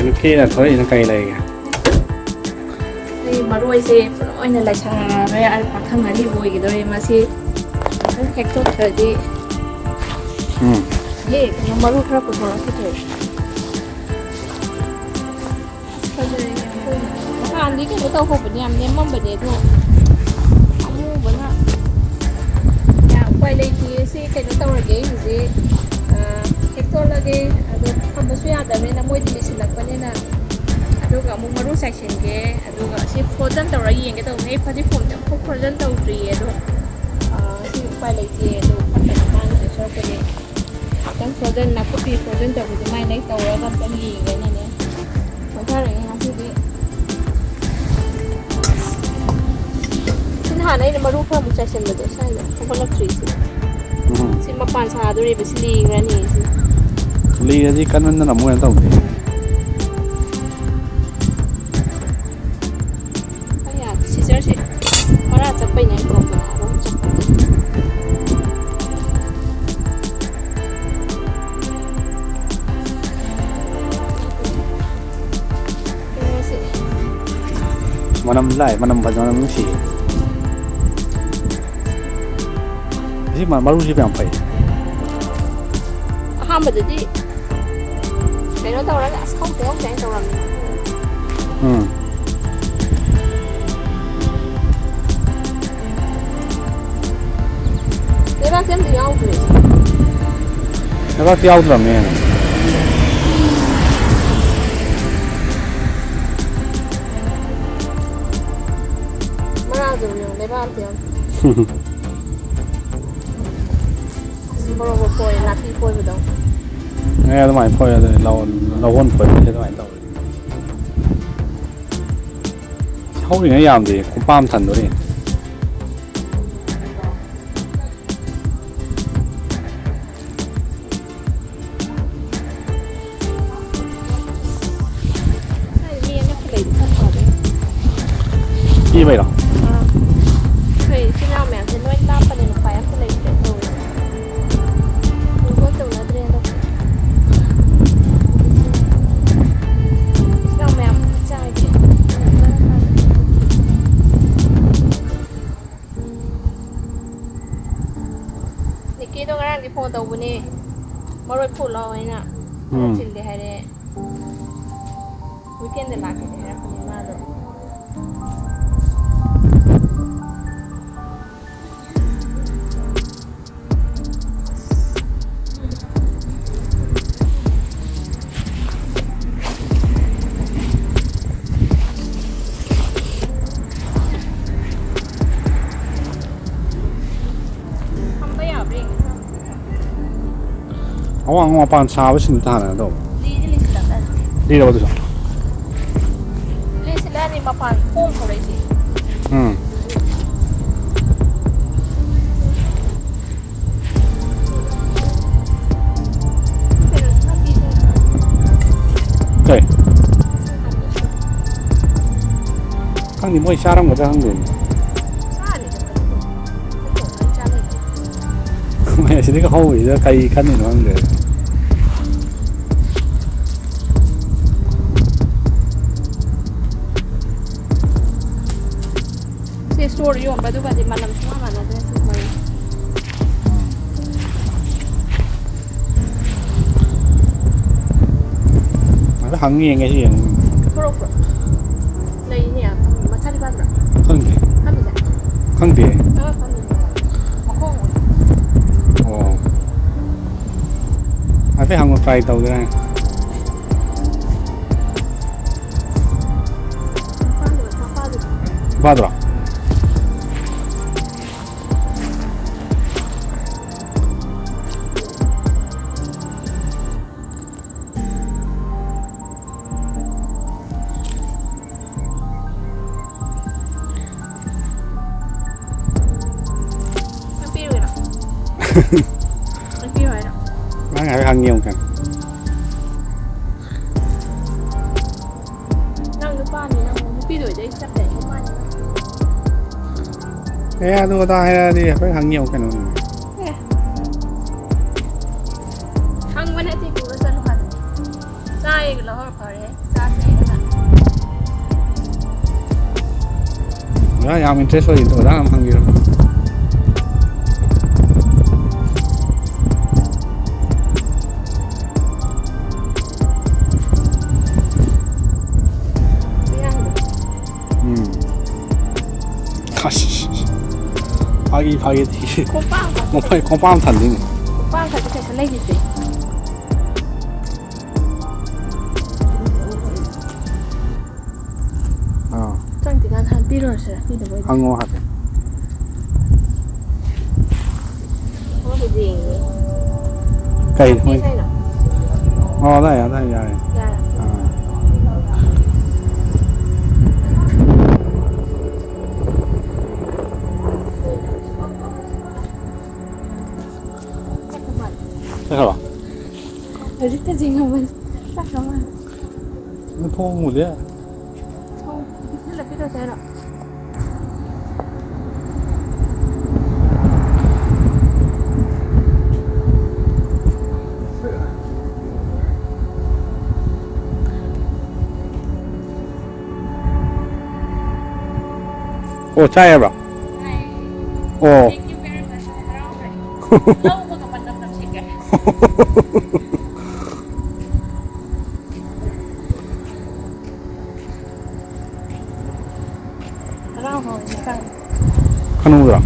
nuke thôi nó cây này đây mà đuôi xe nói này là trà với ăn bạc thằng này đi vui cái đôi mà xe khách tốt rồi đi 예, 그냥 마루 크라고 돌아서죠. ăn đi cái bữa tao không phải nhầm nên mong phải để thôi. Không mua vẫn ạ. Nhà quay lên thì sẽ cái nó tao là cái gì? Cái tôi là cái không có suy ăn được nên là mỗi đi xin lạc quan nên là aduga mo maru section ke aduga si frozen tàu rai yang ke tàu nei phadi phom tam phok frozen tàu ri ado si quay lên thì ado phải mang cái số cái này cái frozen là copy frozen tàu thì mai lấy tàu ra cái gì cái này nè mọi thứ này nó thì xin hà này là maru phom section là được sai rồi không có luxury xin mà pan sa đôi bị li cái này li cái gì căn nó nằm ngoài tàu thì Sampai naik ke Manam lại manam baca manam sih. Jadi mana baru sih sampai. Hamba jadi. Cái nó tao đã không kéo cái tao làm. 내가 쌤 되냐고 그래. 내가 뛰어오더라며. 뭐라 그러냐? 내가 뛰어. 뭐라고 보여? 나 피 보이거든. Nghe tụi mày phơi rồi, lâu hơn phơi cho tụi mày tao. Sau thì nó làm gì? Cũng bám thần rồi đi. Như vậy đó. Thì khi nào mẹ sẽ nuôi tao và để nó phải ăn cái này rồi. Đừng có tưởng là đây đâu. Khi nào mẹ trai thì Niki tôi đang đi phone tàu bên này. Mà rồi phụ lo ấy nè. Chỉ để hay đấy. Weekend để làm cái này là không mà được. Awang pan sawo sinta na daw. Di sila kan. Di daw daw. Di sila ni mapan kung ko rin. Okay. Kang ni mo isarang mo dahang din. Mày xin cái hôi đó cây cánh này nó ăn được. Cái store yung ba doon ba di malam semua mana ada semua. Mà nó hăng nghe gì vậy? Pro. Lấy nè, mà chắc đi bán rồi. Không gì. Không gì. Không gì. Phải hăng một vài tàu ra. Ba rồi. Ngày phải ăn nhiều cả. Năng nước ban thì năng muốn pi đổi đấy chắc để không ăn. Thế tôi ta hay đi phải ăn nhiều cái nữa. Ăn vẫn thì cũng là dân hoạt. Sai cái lỗ phải đấy ra thế đó Ya yang interest itu orang panggil. Kash. Pagi di. Kompang tanding. Kompang kan kita selai gitu. Trong thì gan than piro sẽ đi được với. Hango hạt. Có cái gì? Cây thôi. Đây à, đây à. Dạ. Thế hả? Ở đây cái gì không mình? Chắc không à? Nó thô một đấy. Không, rất là cái đồ xe đó. Ồ, chai em à? Ồ. Lâu mà các bạn làm gì cả. Rau hồi sao? Khanu rồi.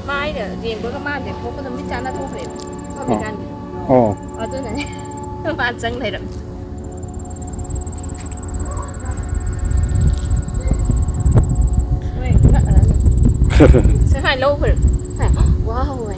Mai nữa, riêng bữa các bạn để phố có tấm biết chán là không phải có bị gan. Ồ. Ở tôi này, bạn chân này rồi. Sẽ phải lâu phải phải wow vậy.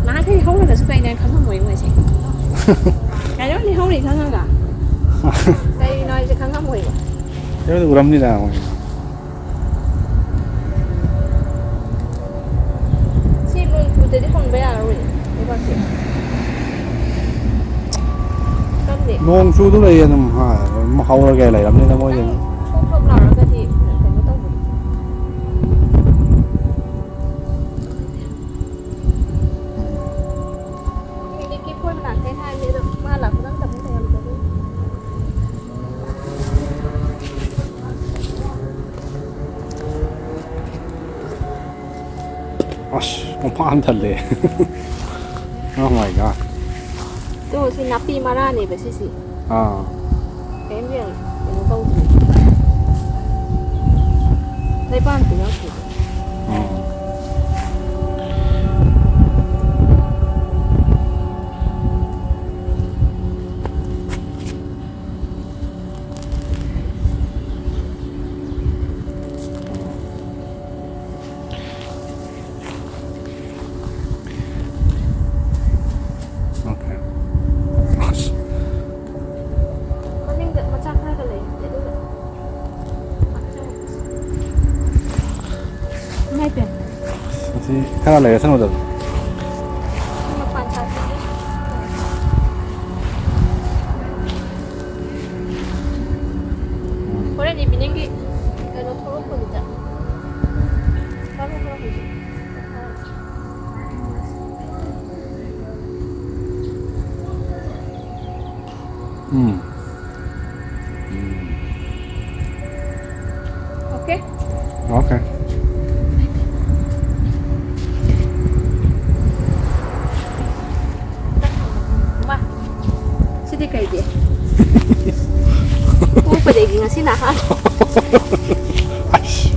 Má thì không là cái spray này không có mùi ngoài chị. Cái đó thì không thì không cả. Đây nóiจะข้างข้างมวย Thế 우람니다. Chị luôn chú tới không bé à rồi. Đấy bác sĩ. Tâm để. Nông su도 đây 좀 뭐 하우라게来랍니다 뭐 이제. Không nào cái thì phải có tông. Cái cái phôi là cái hai nữa mà là cũng tập cái này rồi. 아씨, 뻔뻔한 달래. Oh my god. Tôi xin napi mara này phải xí. À. Cái em riêng nó câu gì. Đây ban thì nó chỉ. Haga lại sang rồi. Boleh dibiningi kalau turun pun tidak. Kamu kalau gitu. Oke. Oke. Sedih kayak dia. pada ngasih nahan.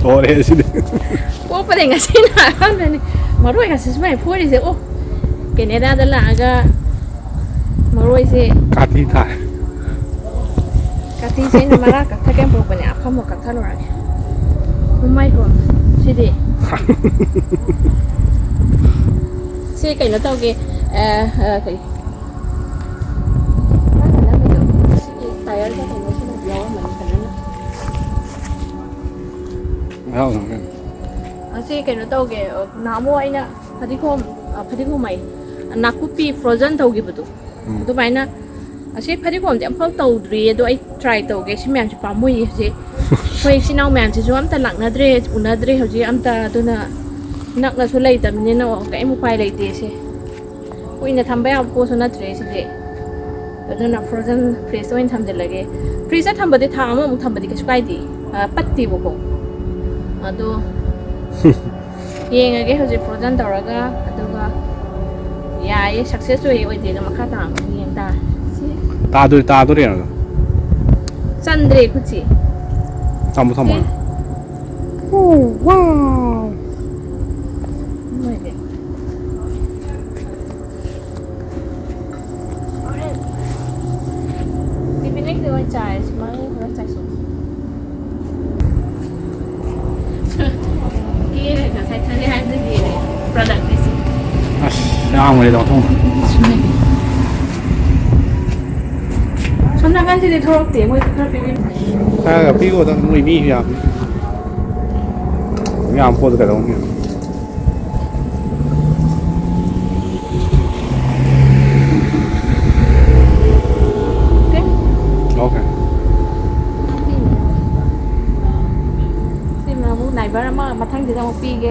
Boleh sih. Oh pada ngasih nahan nih. Maroi ngasih semua puri sih. Oh Canada adalah agak maroi sih. Katita. Kati sih nama kata kan perempuan apa mau kata lo lagi. ไม่ก่อนสิดิสิไก่แล้วเต้าเกไก่ตายแล้วก็ถึงไม่ใช่แบบย้อมเหมือนกันนั่นนะ แล้วสองกัน สิไก่แล้วเต้าเกน้ำว่าไอ้เนี่ยพอดีคมไหมนักกุปีฟรอเซนเต้าเกประตูตัวไปนะสิพอดีคมจะเพิ่มเต้าดีด้วย try เต้าเกชิแมนจะปั๊มมือสิเฮ้ยสิน้องแมนจะชวนแต่หลังนาเดรอุนาเดรเขาจะอันตาตัวน่ะนักน่ะสุดเลยแต่เนี่ยเนาะก็ไอ้มุกไปเลยดีสิกูอินจะทำไปเอาโพสต์นาเดรสิเดตัวน่ะ frozen freeze ตัวอินทำเดี๋ยวเลยfreeze ทำบัดดี้ทำมั้งทำบัดดี้ก็ช่วยดีปัดตีบุกตัวยังไงก็เขาจะ frozen ตัวละก็ตัวก็ยาย success ตัวเองไว้ดีแล้วมาฆ่าตามยังตาตาตัวเดียวเหรอซันเดรคุชิทำโอ้ว้าวไม่เด็กที่เป็นเล็กตัวจ่ายสมัยเราจ่ายสูงกี่เลยค่ะใช้ใช้ได้ให้ดีเลย product นี่สิยังไม่ได้ต้องทุ่งฉันนั่งกันที่จะโทรเตียงไว้ที่เราไปวิ่งกับพี่ก็ต้องมีอย่างพูดกันตรงนี้โอเคสิมาบุไหนบ้างมาทั้งที่เราปีแก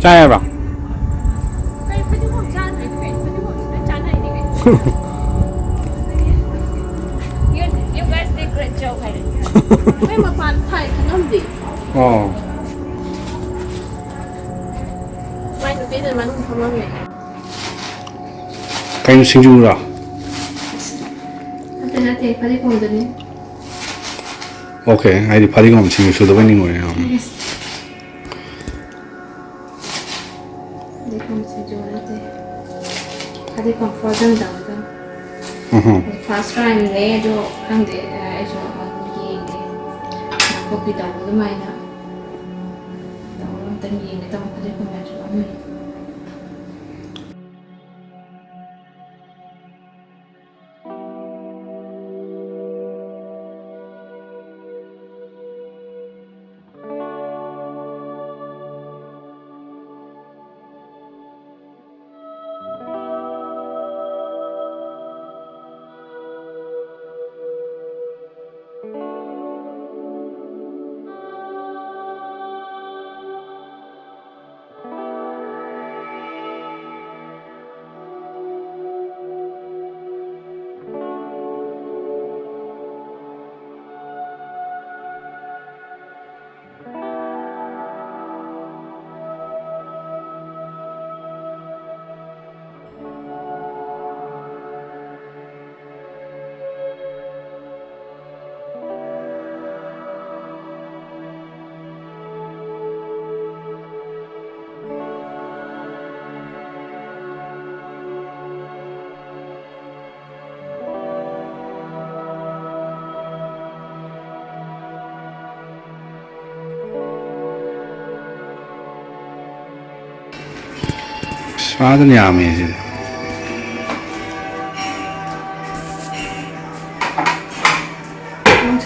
ใช่ป่ะไปที่ห้องจานไหนไปที่ห้องจานไหนดีไหม you guys did great job ใครไม่มาฟันไทยขนมดีอ๋อไม่หนูพี่จะมันทำอะไรใครชิงจูเหรอแต่ถ้าเทปที่ผมจะนี่โอเคไอ้ที่พาริกอมชิงจูตัวเป็นยังไงอ่ะTadi kan frozen dandan. First time le jo kan de jo ye de. Na copy da lu mai na. Da lu tan ye ne ta ko de ko ma jo mai. 啥子娘们是？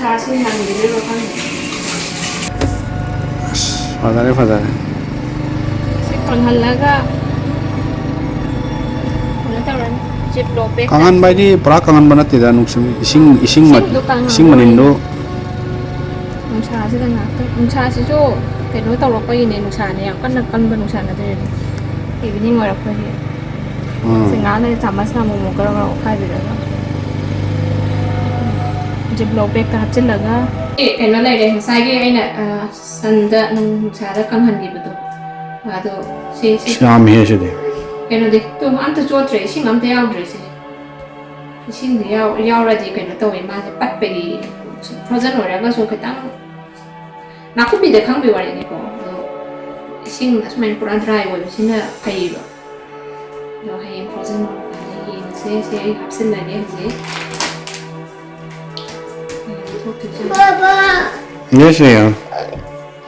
ꯅꯨꯡꯁꯥꯁꯤ ꯅꯪꯒꯤꯗꯣꯏꯔꯣ ꯈꯪꯗꯦ ꯐꯖꯔꯦ ꯐꯖꯔꯦ ꯁꯤ ꯀꯪꯍꯜꯂꯒ ꯀꯩꯅꯣ ꯇꯧꯔꯅꯤ ꯖꯤꯞꯂꯣꯛ ꯕꯦꯛꯇ ꯀꯪꯍꯟꯕ ꯍꯥꯏꯗꯤ ꯄꯨꯔꯥ ꯀꯪꯍꯟꯕ ꯅꯠꯇꯦꯗ ꯏꯁꯤꯡ ꯏꯁꯤꯡꯗꯣ ꯏꯁꯤꯡ ꯀꯪꯍꯜꯂꯣ ꯃꯅꯤꯟꯗꯣ ꯍꯥꯏꯅꯦ ꯅꯨꯡꯁꯥꯁꯤꯗ ꯉꯥꯛꯇꯪ ꯅꯨꯡꯁꯥꯁꯤꯁꯨ ꯀꯩꯅꯣ ꯇꯧꯔꯛꯄꯒꯤꯅꯦ ꯅꯨꯡꯁꯥꯅꯦ ꯌꯥꯝ ꯀꯟꯅ ꯀꯟꯕ ꯅꯨꯡꯁꯥ ꯅꯠꯇ꯭ꯔꯗꯤ ꯏꯚꯤꯅꯤꯡ ꯑꯣꯏꯔꯛꯄꯒꯤ ꯁꯤ ꯉꯥꯛꯅ ꯆꯥꯃꯁꯅ ꯑꯃꯨꯛ ꯈꯔ ꯈꯔ ꯑꯣꯠꯈꯥꯏꯕꯤꯔꯒ ꯖꯤꯞꯂꯣꯛ ꯕꯦꯛꯇ ꯍꯥꯞꯆꯤꯜꯂꯒ ꯀꯩꯅꯣ ꯂꯩꯔꯦ ꯉꯁꯥꯏꯒꯤ ꯑꯩꯅ ꯁꯟꯗ ꯅꯨꯡꯁꯥꯗ ꯀꯪꯍꯟꯈꯤꯕꯗꯣ ꯑꯗꯣ ꯁꯤ ꯌꯥꯝꯃꯤꯍꯦ ꯁꯤꯗꯤ ꯀꯩꯅꯣꯗꯤ ꯇꯨꯝ ꯑꯝꯇ ꯆꯣꯠꯇ꯭ꯔꯦ ꯏꯁꯤꯡ ꯑꯝꯇ ꯌꯥꯎꯗ꯭ꯔꯦ ꯁꯤ ꯏꯁꯤꯡꯗꯤ ꯌꯥꯎꯔꯗꯤ ꯀꯩꯅꯣ ꯇꯧꯋꯦ ꯃꯥꯁꯦ ꯄꯠꯄꯒꯤ ꯐ꯭ꯔꯣꯖꯟ ꯑꯣꯏꯔꯒꯁꯨ ꯈꯤꯇꯪ ꯅꯥꯀꯨꯞꯄꯤꯗ ꯈꯪꯕꯒꯤ ꯋꯥꯔꯤꯅꯤꯀꯣ ꯑꯗꯣ ꯏꯁꯤꯡ ꯑꯁꯨꯃꯥꯏꯅ ꯄꯨꯔꯥ ꯗ꯭ꯔꯥꯏ ꯑꯣꯏꯕꯁꯤꯅ ꯐꯩꯌꯦꯕ ꯑꯗꯣ ꯍꯌꯦꯡ ꯐ꯭ꯔꯣꯖꯟ ꯑꯣꯏꯔꯀꯥꯟꯗ ꯌꯦꯡꯉꯁꯦ ꯁꯤ ꯑꯩ ꯍꯥꯞꯆꯤꯜꯂꯒꯦ ꯍꯧꯖꯤꯛ Papa, Yes, yeah.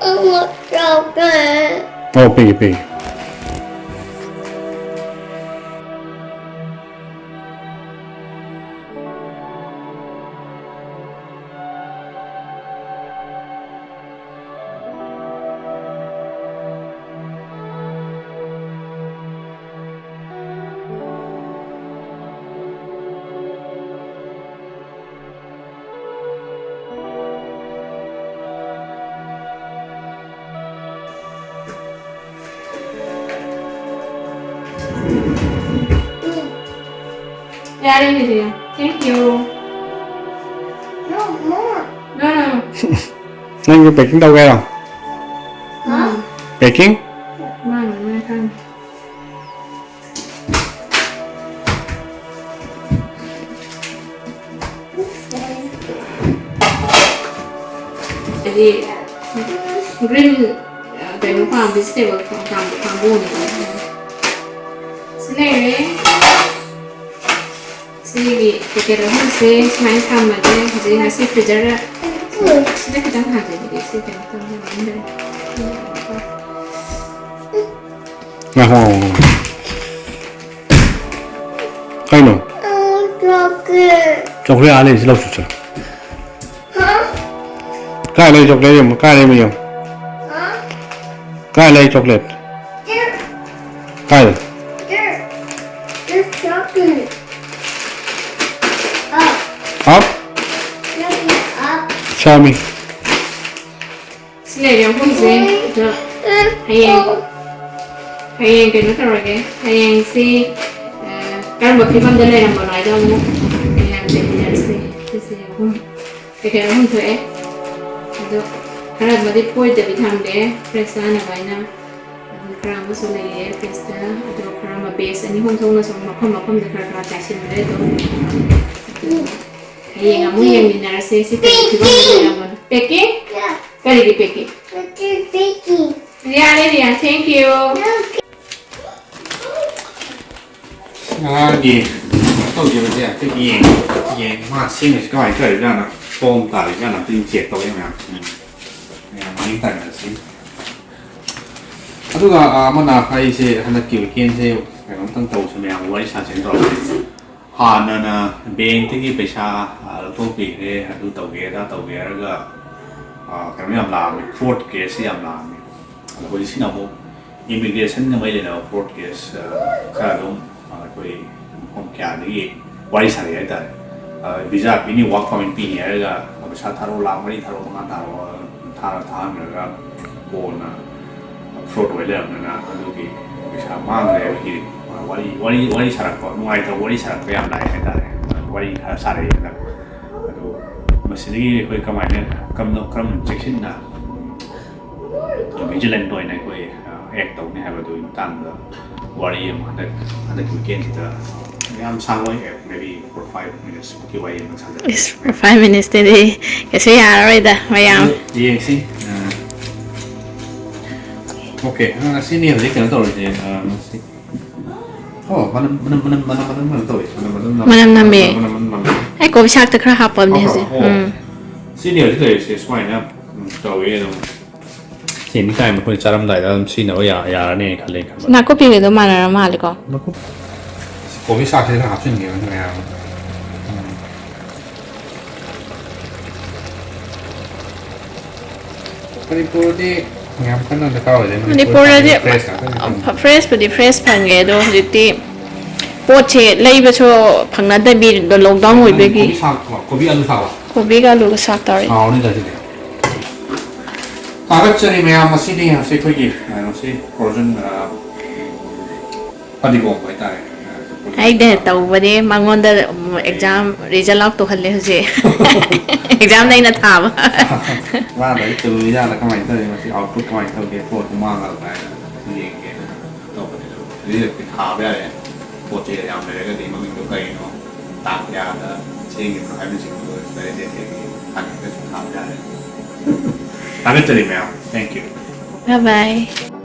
I want chocolate. Oh, piggy, piggy. Yeah, thank you. No more. No, no. Anh có baking đâu ghê không? Huh? Baking? Mai không. Jadi green kayak farm vegetable farm bone. Sini sini kita orang sih main sama aja. Jadi nasi freezer sudah kita nggak jadi sih kita main. Cái nào? I want chocolate. Chocolate ăn đi, lâu chút. Huh? Cái này chocolate gì mà cái này nhiều? Huh? Cái này chocolate. There, Cái này. there. There's chocolate. Up. Up. Chocolate up. Show me. Sini yang pun sih. Hayang kayak nggak tahu lagi. Hayang sih kan buat kita ambil yang mana aja mu. Hayang jadi sih kayak orang tuh itu karena berarti poin dari tamde presana baina kerama soleh pesta atau kerama base ini hong tong ngasong makom dekar casin itu. Hayang kamu yang dinar sih kita kita ambil yang mana? Peki? Yeah. Kali di peki. It's baking. Dia, thank you. À gì? Câu chuyện là cái gì mà xin cái bài chơi ra là bom tại ra là tin chết tôi em ạ. Những tài là xin. 아두가 아마나 파이세 하나 기울기엔세 그런 땅도 주면 월차 전도 하나나 뱅티기 배차 또비에 아두 또게다 또게라가 그러면 암라 프로트 케이스 암라 거기 신하고 이미그레이션 넘어이래나 프로트 케이스 가동 거기 홈캐아들이 와리사리 했다 비자 비니 워크 퍼밋 비니가 배차 타로 라마리 타로 뭔가 타로 타하면가 고나 프로도 왜냐면은 그게 참 많은데 이게 와리 살았고 누가이도 와리 살았고 야 나이 했다래 와리 살아야 된다 그리고 머신이 거기 가만히 그럼 잭신나 비질랜드 도이네 거기 액도 네 하고도 땅도 와리 한데 weekend이다 ям 상호에 maybe for 5 minutes 기와이 뭐 찾아 It's for 5 minutes today. Kasi already mayam. 예, 오케이. sini hari kita tahu je. Oh, mana tahu ya. Manam nami. Ay ko bisak ta kra hapam ni si. Sini hari kita semua ni tahu ya. Sini kai mah pun cara mendai dalam sini oh ya ni kali kan. Na ko pi do mana mali ko. Aku kopi sak saya habis ni kan ya. မနီပူဒီငါခဏတကောက်ရတယ် မနီပူရဒီ fresh တာ fresh ပဒီ fresh ဖန်ငယ်တော့ဒီတိပို့ချေလေးဘချိုဖန်နာတဲ့ဘီလုံတောင်းဝေဘေကြီး ကိုဘီအလူစားပါ ကိုဘေကလူကစားတော်ရ အော်နေတာဒီအားချရီမေအမစီဒီအစေခွေးကြီးနော်စီ frozen ပဒီကောပိုက်တာ အဲ့တဲ့တော့ဝဒီမငွန်တဲ့ exam result လောက်တော့ဟလဲစေ exam နိုင်နေသားပါ ว่าไปตูยาแล้วก็ไม่เตยมาสิเอาทุกก็ไม่เท่าเดียวโคตรมากเลยนี่เองเกณฑ์ต่อไปเลยนี่จะปิดทาไปเลยโคตรเจียมเลยก็ดีมันมีตัวไกลเนาะตากยาแล้วเชื่ออยู่ให้เป็นสิ่งที่เราได้เรียนเองทันก็ทำได้ตามนั้นจะดีไหมครับ thank you บ๊ายบาย